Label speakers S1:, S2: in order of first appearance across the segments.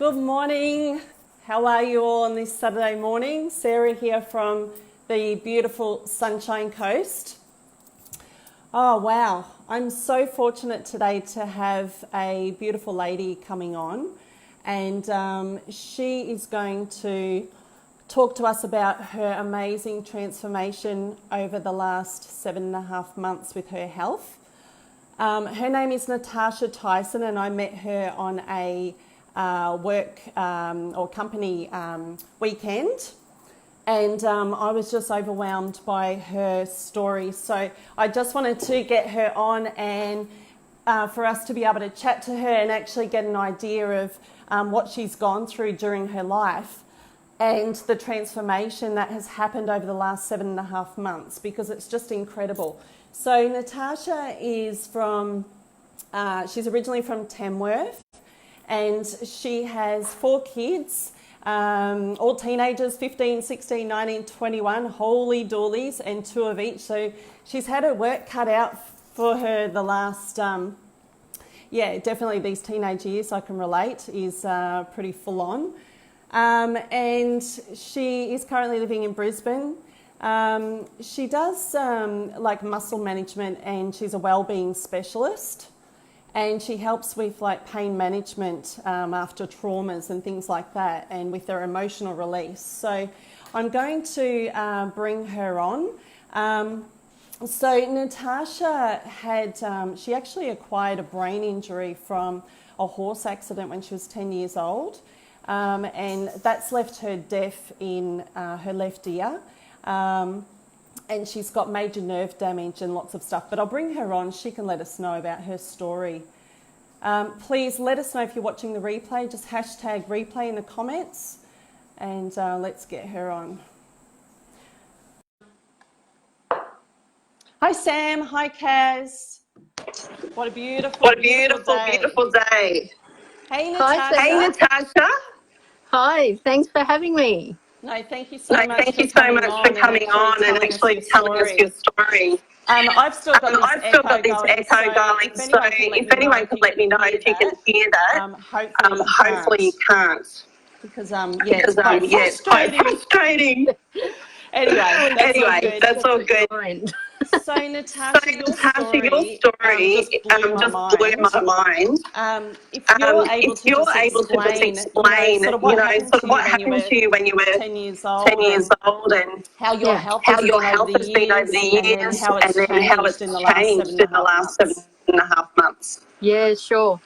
S1: Good morning. How are you all on this Saturday morning? Sarah here from the beautiful Sunshine Coast. Oh wow, I'm so fortunate today to have a beautiful lady coming on, and she is going to talk to us about her amazing transformation over the last 7.5 months with her health. Her name is Natasha Tyson, and I met her on a work or company weekend, and I was just overwhelmed by her story. So I just wanted to get her on and for us to be able to chat to her and actually get an idea of what she's gone through during her life and the transformation that has happened over the last 7.5 months, because it's just incredible. So Natasha is from, she's originally from Tamworth, and she has 4 kids, all teenagers, 15, 16, 19, 21, holy doolies, and 2 of each. So she's had her work cut out for her the last, definitely these teenage years, I can relate, is pretty full on. And she is currently living in Brisbane. She does like muscle management, and she's a wellbeing specialist, and she helps with like pain management after traumas and things like that, and with their emotional release. So I'm going to bring her on. So Natasha had, she actually acquired a brain injury from a horse accident when she was 10 years old, and that's left her deaf in her left ear. And she's got major nerve damage and lots of stuff, but I'll bring her on. She can let us know about her story. Please let us know if you're watching the replay. Just hashtag replay in the comments, and let's get her on. Hi Sam, hi Kaz. What a beautiful day. Hey Natasha.
S2: Hey Natasha. Hi, thanks for having me.
S1: No, thank you so much for coming on and actually telling us your story. I've still got this echo going, so if anyone could let me know if you can hear that, hopefully you can't. Because it's quite frustrating. Anyway, that's all good. So Natasha, your story just blew my mind. If you're able to just explain, sort of what happened to you when you were 10 years old, and how your health has been over the years, and then how it's changed in the last 7.5 months.
S2: Yeah, sure.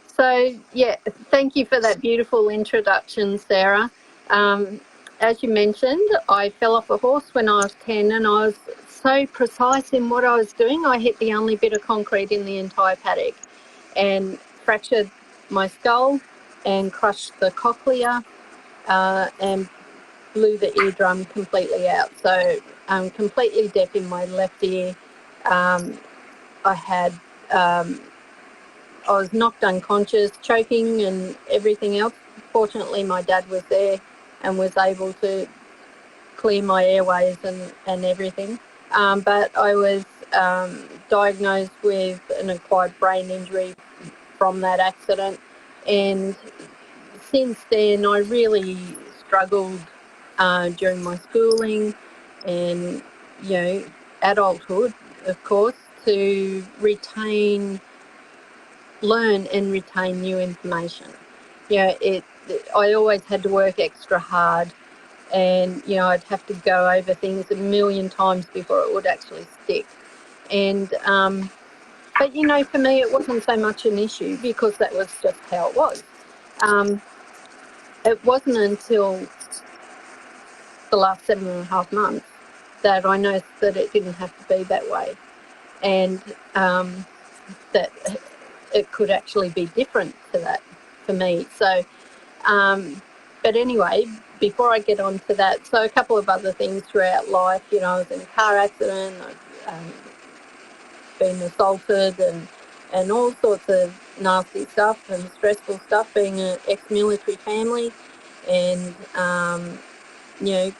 S2: So, yeah, thank you for that beautiful introduction, Sarah. As you mentioned, I fell off a horse when I was 10, and I was so precise in what I was doing. I hit the only bit of concrete in the entire paddock and fractured my skull and crushed the cochlea and blew the eardrum completely out. So I'm completely deaf in my left ear. I was knocked unconscious, choking and everything else. Fortunately, my dad was there and was able to clear my airways and everything. But I was diagnosed with an acquired brain injury from that accident, and since then I really struggled during my schooling and, you know, adulthood, of course, to learn and retain new information. You know, I always had to work extra hard, and, you know, I'd have to go over things a million times before it would actually stick. And, but, you know, for me, it wasn't so much an issue because that was just how it was. It wasn't until the last 7.5 months that I noticed that it didn't have to be that way, and that it could actually be different to that for me. So, but anyway, before I get on to that, so a couple of other things throughout life. You know, I was in a car accident, I've been assaulted, and all sorts of nasty stuff and stressful stuff, being an ex-military family, and, you know,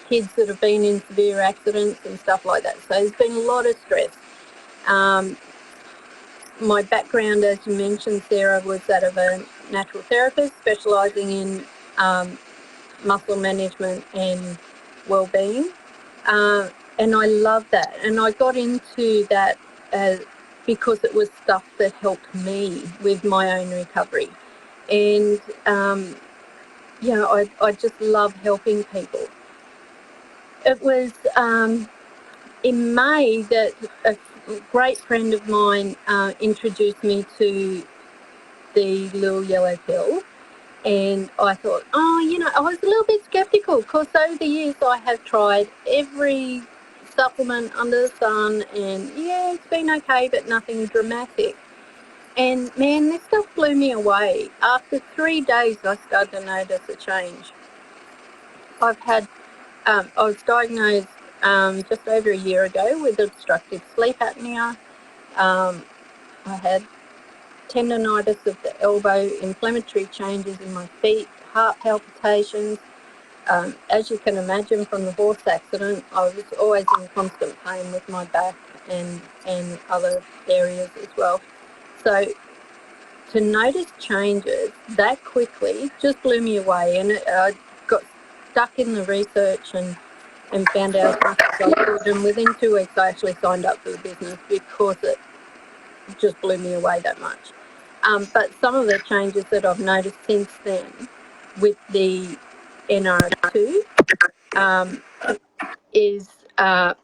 S2: kids that have been in severe accidents and stuff like that. So there's been a lot of stress. my background, as you mentioned, Sarah, was that of a natural therapist specialising in muscle management and well-being, and I love that. And I got into that because it was stuff that helped me with my own recovery. And I just love helping people. It was in May that a great friend of mine introduced me to the little yellow pill. And I thought, I was a little bit skeptical because over the years I have tried every supplement under the sun, and yeah, it's been okay, but nothing dramatic. And man, this stuff blew me away. After 3 days, I started to notice a change. I was diagnosed just over a year ago with obstructive sleep apnea. I had tendonitis of the elbow, inflammatory changes in my feet, heart palpitations. As you can imagine from the horse accident, I was always in constant pain with my back and other areas as well. So to notice changes that quickly just blew me away, and I got stuck in the research and found out as much as I could. And within 2 weeks, I actually signed up for the business because it just blew me away that much. But some of the changes that I've noticed since then with the NRF2 is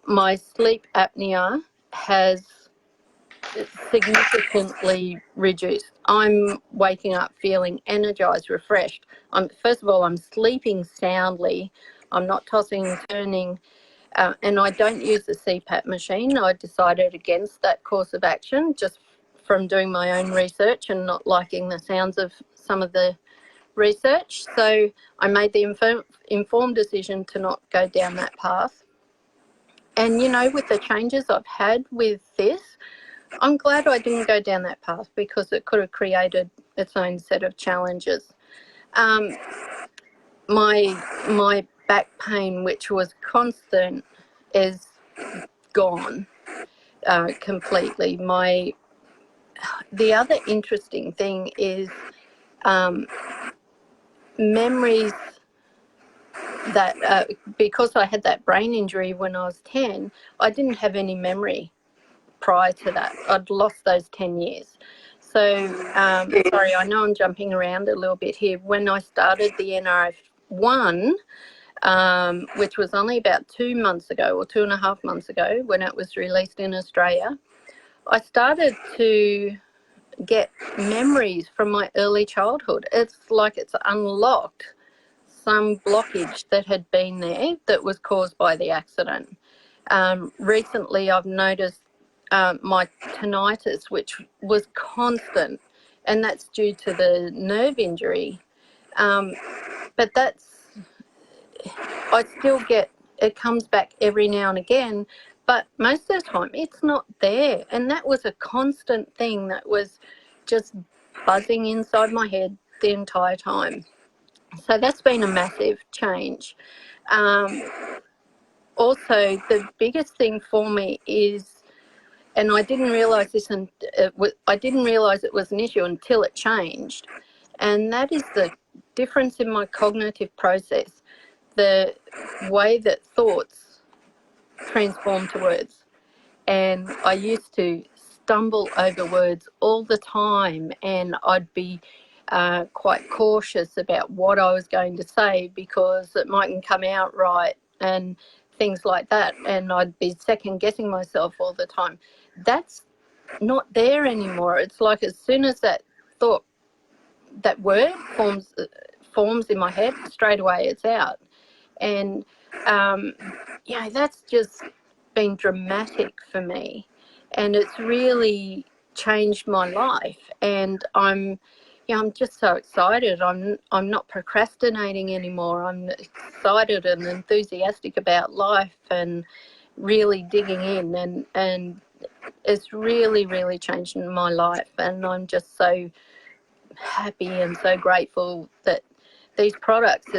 S2: my sleep apnea has significantly reduced. I'm waking up feeling energized, refreshed. First of all, I'm sleeping soundly. I'm not tossing and turning. And I don't use the CPAP machine. I decided against that course of action just from doing my own research and not liking the sounds of some of the research. So I made the informed decision to not go down that path. And, with the changes I've had with this, I'm glad I didn't go down that path because it could have created its own set of challenges. My back pain, which was constant, is gone completely. The other interesting thing is memories that because I had that brain injury when I was 10, I didn't have any memory prior to that. I'd lost those 10 years. So, sorry, I know I'm jumping around a little bit here. When I started the NRF1, which was only about 2 months ago or 2.5 months ago when it was released in Australia, I started to get memories from my early childhood. It's like it's unlocked some blockage that had been there that was caused by the accident. Recently, I've noticed my tinnitus, which was constant, and that's due to the nerve injury. But I still get, it comes back every now and again, but most of the time it's not there. And that was a constant thing that was just buzzing inside my head the entire time. So that's been a massive change. Also, the biggest thing for me is, and I didn't realise this, and I didn't realise it was an issue until it changed, and that is the difference in my cognitive process, the way that thoughts transform to words. And I used to stumble over words all the time, and I'd be quite cautious about what I was going to say because it mightn't come out right and things like that, and I'd be second guessing myself all the time. That's not there anymore. It's like as soon as that thought, that word forms in my head, straight away it's out. And that's just been dramatic for me, and it's really changed my life. And I'm just so excited. I'm not procrastinating anymore. I'm excited and enthusiastic about life and really digging in, and it's really, really changed my life. And I'm just so happy and so grateful that these products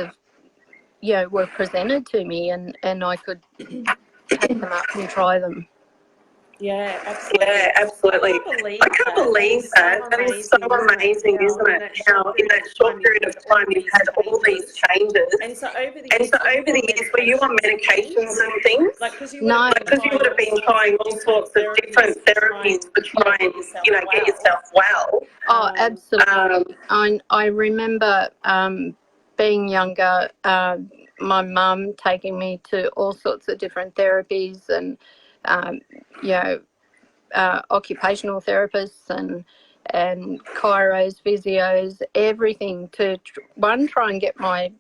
S2: were presented to me and I could pick them up and try them.
S1: Yeah, absolutely.
S3: Yeah, absolutely.
S1: I
S3: I can't
S1: can't
S3: believe
S1: that.
S3: that. That is so amazing, isn't it? How in that short period of time you've had all these changes.
S1: And so over the
S3: And
S1: years,
S3: so over the years, were you on medications and things?
S1: like, because you
S2: No.
S1: would have been trying all sorts of different therapies to try and, you know, get yourself well.
S2: Oh, absolutely. I remember being younger, my mum taking me to all sorts of different therapies and, you know, occupational therapists and chiros, physios, everything to try and get my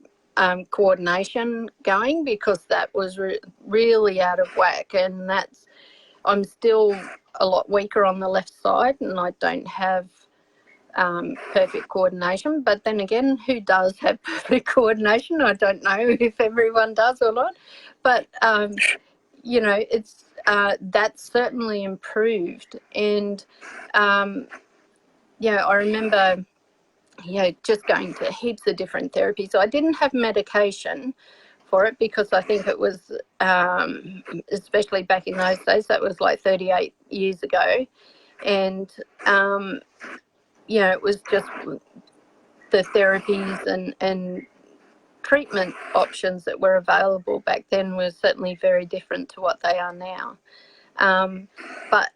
S2: coordination going, because that was really out of whack, and I'm still a lot weaker on the left side, and I don't have perfect coordination. But then again, who does have perfect coordination? I don't know if everyone does or not, but you know, it's that's certainly improved. And you know, I remember, you know, just going to heaps of different therapies. So I didn't have medication for it because I think it was, especially back in those days, that was like 38 years ago. And, you know, it was just the therapies and treatment options that were available back then were certainly very different to what they are now. But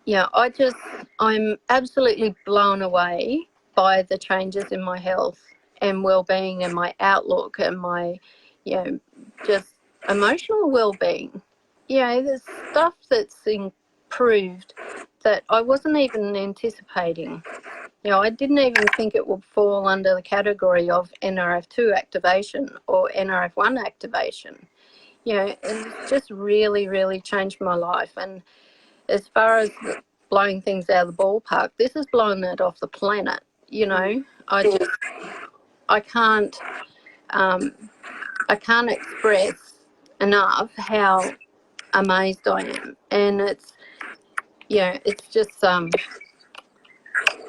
S2: yeah, I'm absolutely blown away by the changes in my health and well-being and my outlook and my, you know, just emotional well-being. You know, there's stuff that's improved that I wasn't even anticipating. You know, I didn't even think it would fall under the category of NRF2 activation or NRF1 activation. You know, and it's just really, really changed my life. And as far as blowing things out of the ballpark, this has blown it off the planet. You know, I can't express enough how amazed I am, and it's, you know, it's just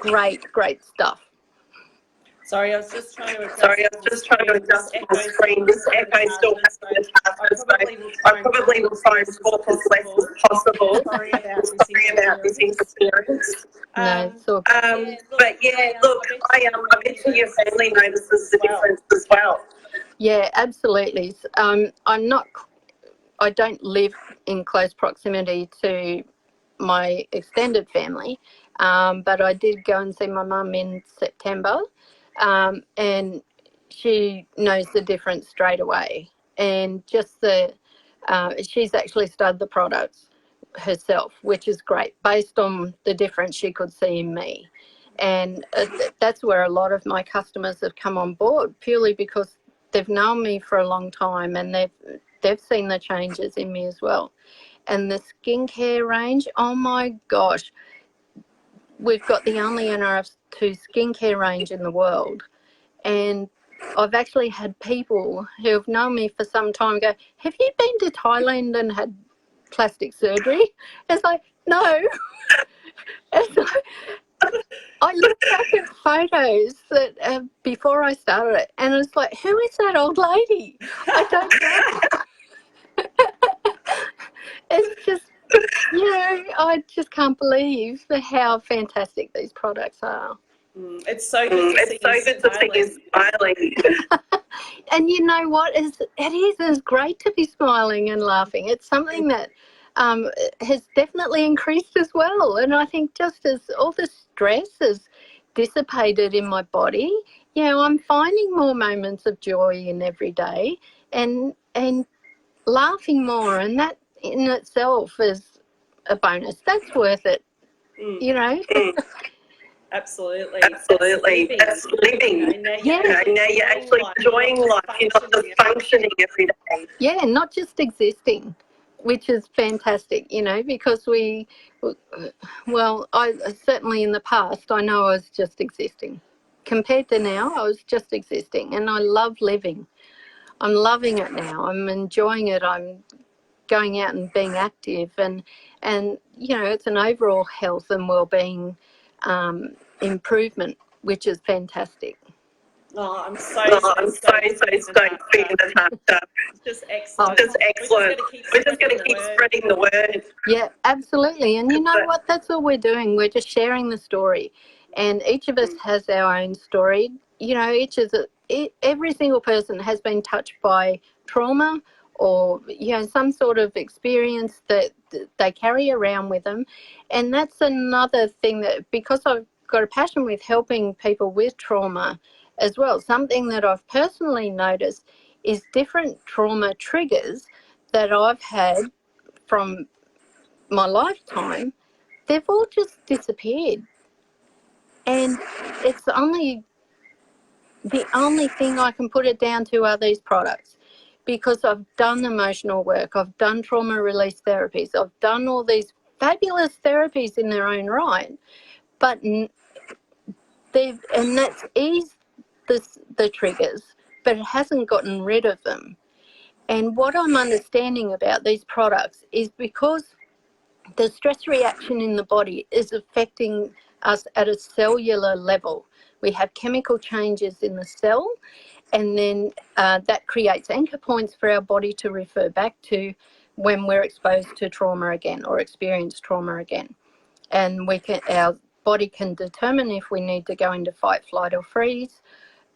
S2: great stuff.
S1: Sorry, I was just trying to adjust.
S3: Sorry, I was just trying to adjust my screen. This echo still has the task, so I probably will try and talk as less as possible. Sorry about this interference.
S2: No, so
S3: But yeah, look, I bet you your family notices the difference as well.
S2: yeah, absolutely. I don't live in close proximity to my extended family, but I did go and see my mum in September, and she knows the difference straight away. And just she's actually started the products herself, which is great, based on the difference she could see in me. And that's where a lot of my customers have come on board, purely because they've known me for a long time and they've seen the changes in me as well. And the skincare range, oh my gosh, we've got the only NRF2 skincare range in the world. And I've actually had people who have known me for some time go, have you been to Thailand and had plastic surgery? It's like, no. It's like, I looked back at photos that before I started it, and it's like, who is that old lady? I don't know. It's just, you know, I just can't believe how fantastic these products are.
S1: It's so good to see you
S3: smiling.
S2: And you know what? It's great to be smiling and laughing. It's something that has definitely increased as well. And I think just as all the stress is dissipated in my body, you know, I'm finding more moments of joy in every day and laughing more. And that in itself is a bonus. That's worth it, you know.
S1: Absolutely.
S3: That's living. Now you're actually enjoying life. You're not just functioning every day.
S2: Yeah, not just existing, which is fantastic, you know, because I certainly in the past, I know I was just existing. Compared to now, I was just existing, and I love living. I'm loving it now. I'm enjoying it. I'm going out and being active, and you know, it's an overall health and well-being improvement, which is fantastic.
S1: Oh, I'm so
S3: stoked for you, Natasha.
S1: Just excellent.
S3: Just excellent. We're just going to keep spreading the word.
S2: Yeah, absolutely. And you know what? That's all we're doing. We're just sharing the story. And each of us has our own story. You know, every single person has been touched by trauma or, you know, some sort of experience that they carry around with them. And that's another thing that, because I've got a passion with helping people with trauma as well, something that I've personally noticed is different trauma triggers that I've had from my lifetime, they've all just disappeared. And it's the only thing I can put it down to are these products, because I've done emotional work, I've done trauma release therapies, I've done all these fabulous therapies in their own right, but that's eased the triggers, but it hasn't gotten rid of them. And what I'm understanding about these products is because the stress reaction in the body is affecting us at a cellular level. We have chemical changes in the cell, and then that creates anchor points for our body to refer back to when we're exposed to trauma again or experience trauma again. And our body can determine if we need to go into fight, flight or freeze,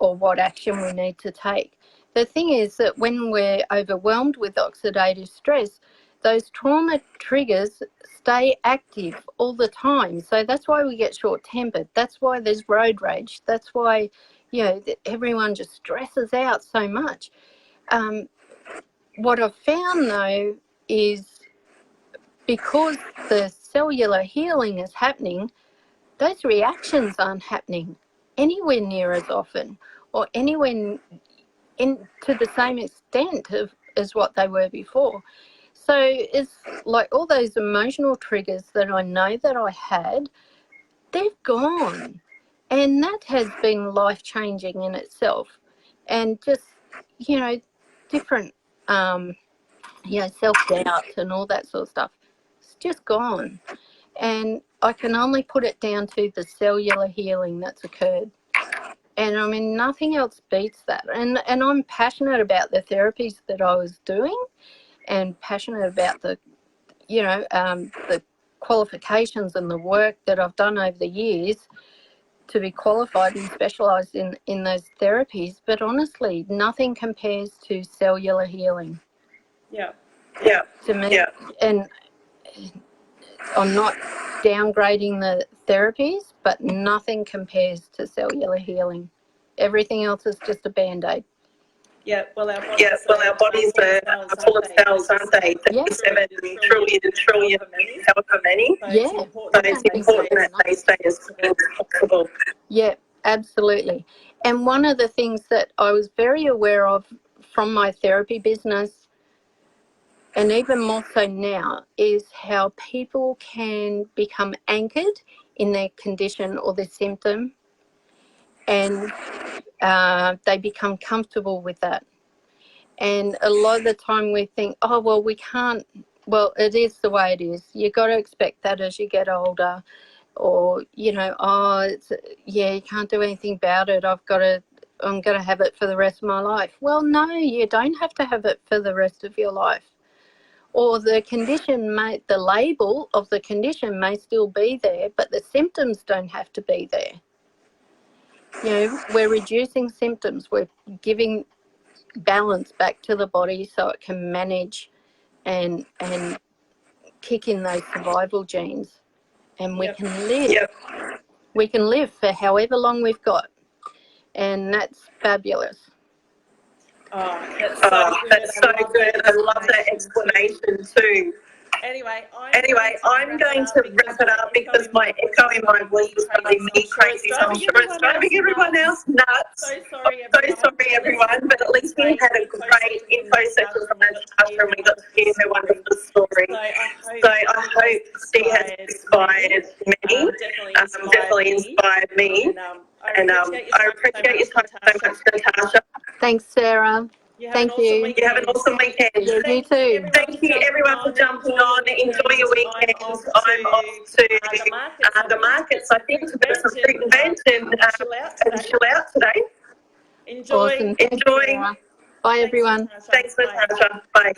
S2: or what action we need to take. The thing is that when we're overwhelmed with oxidative stress, those trauma triggers stay active all the time. So that's why we get short-tempered. That's why there's road rage. That's why, you know, everyone just stresses out so much. What I've found, though, is because the cellular healing is happening, those reactions aren't happening anywhere near as often or anywhere to the same extent as what they were before. So it's like all those emotional triggers that I know that I had, they've gone. And that has been life-changing in itself. And just, you know, different, you know, self-doubt and all that sort of stuff. It's just gone. And I can only put it down to the cellular healing that's occurred. And I mean, nothing else beats that. And I'm passionate about the therapies that I was doing, and passionate about the, you know, the qualifications and the work that I've done over the years to be qualified and specialised in those therapies. But honestly, nothing compares to cellular healing.
S1: Yeah.
S2: To me, and I'm not downgrading the therapies, but nothing compares to cellular healing. Everything else is just a Band-Aid.
S1: Yeah, well, our bodies
S3: are full of cells, aren't they? 37 trillion, however many.
S2: Yeah.
S3: So it's important that they stay as clean as possible.
S2: Yeah, absolutely. And one of the things that I was very aware of from my therapy business, and even more so now, is how people can become anchored in their condition or their symptom, and they become comfortable with that. And a lot of the time we think, oh, well, we can't, well, it is the way it is. You've got to expect that as you get older. Or, you know, you can't do anything about it. I'm going to have it for the rest of my life. Well, no, you don't have to have it for the rest of your life. Or the label of the condition may still be there, but the symptoms don't have to be there. You know, we're reducing symptoms. We're giving balance back to the body so it can manage and kick in those survival genes, and we can live. We can live for however long we've got, and that's fabulous.
S1: That's so good.
S3: I love that explanation too.
S1: Anyway,
S3: I'm going to wrap it up because my echo in my voice is driving me crazy, so I'm sure it's driving everyone else nuts.
S1: So sorry,
S3: everyone, but at least we had a great info session from Natasha and we got to hear her wonderful story. So I hope she has inspired many, definitely inspired me. And I appreciate your time so much, Natasha.
S2: Thanks, Sarah. Thank you.
S3: You have an awesome weekend.
S2: Yeah, you too.
S3: Thank you, everyone, for jumping on. Enjoy your weekend. I'm off to the markets, I think, to do some fruit and veg and chill out today.
S1: Enjoy.
S2: Awesome. Thanks, Sarah. Bye, everyone.
S3: Thanks, Natasha. Bye.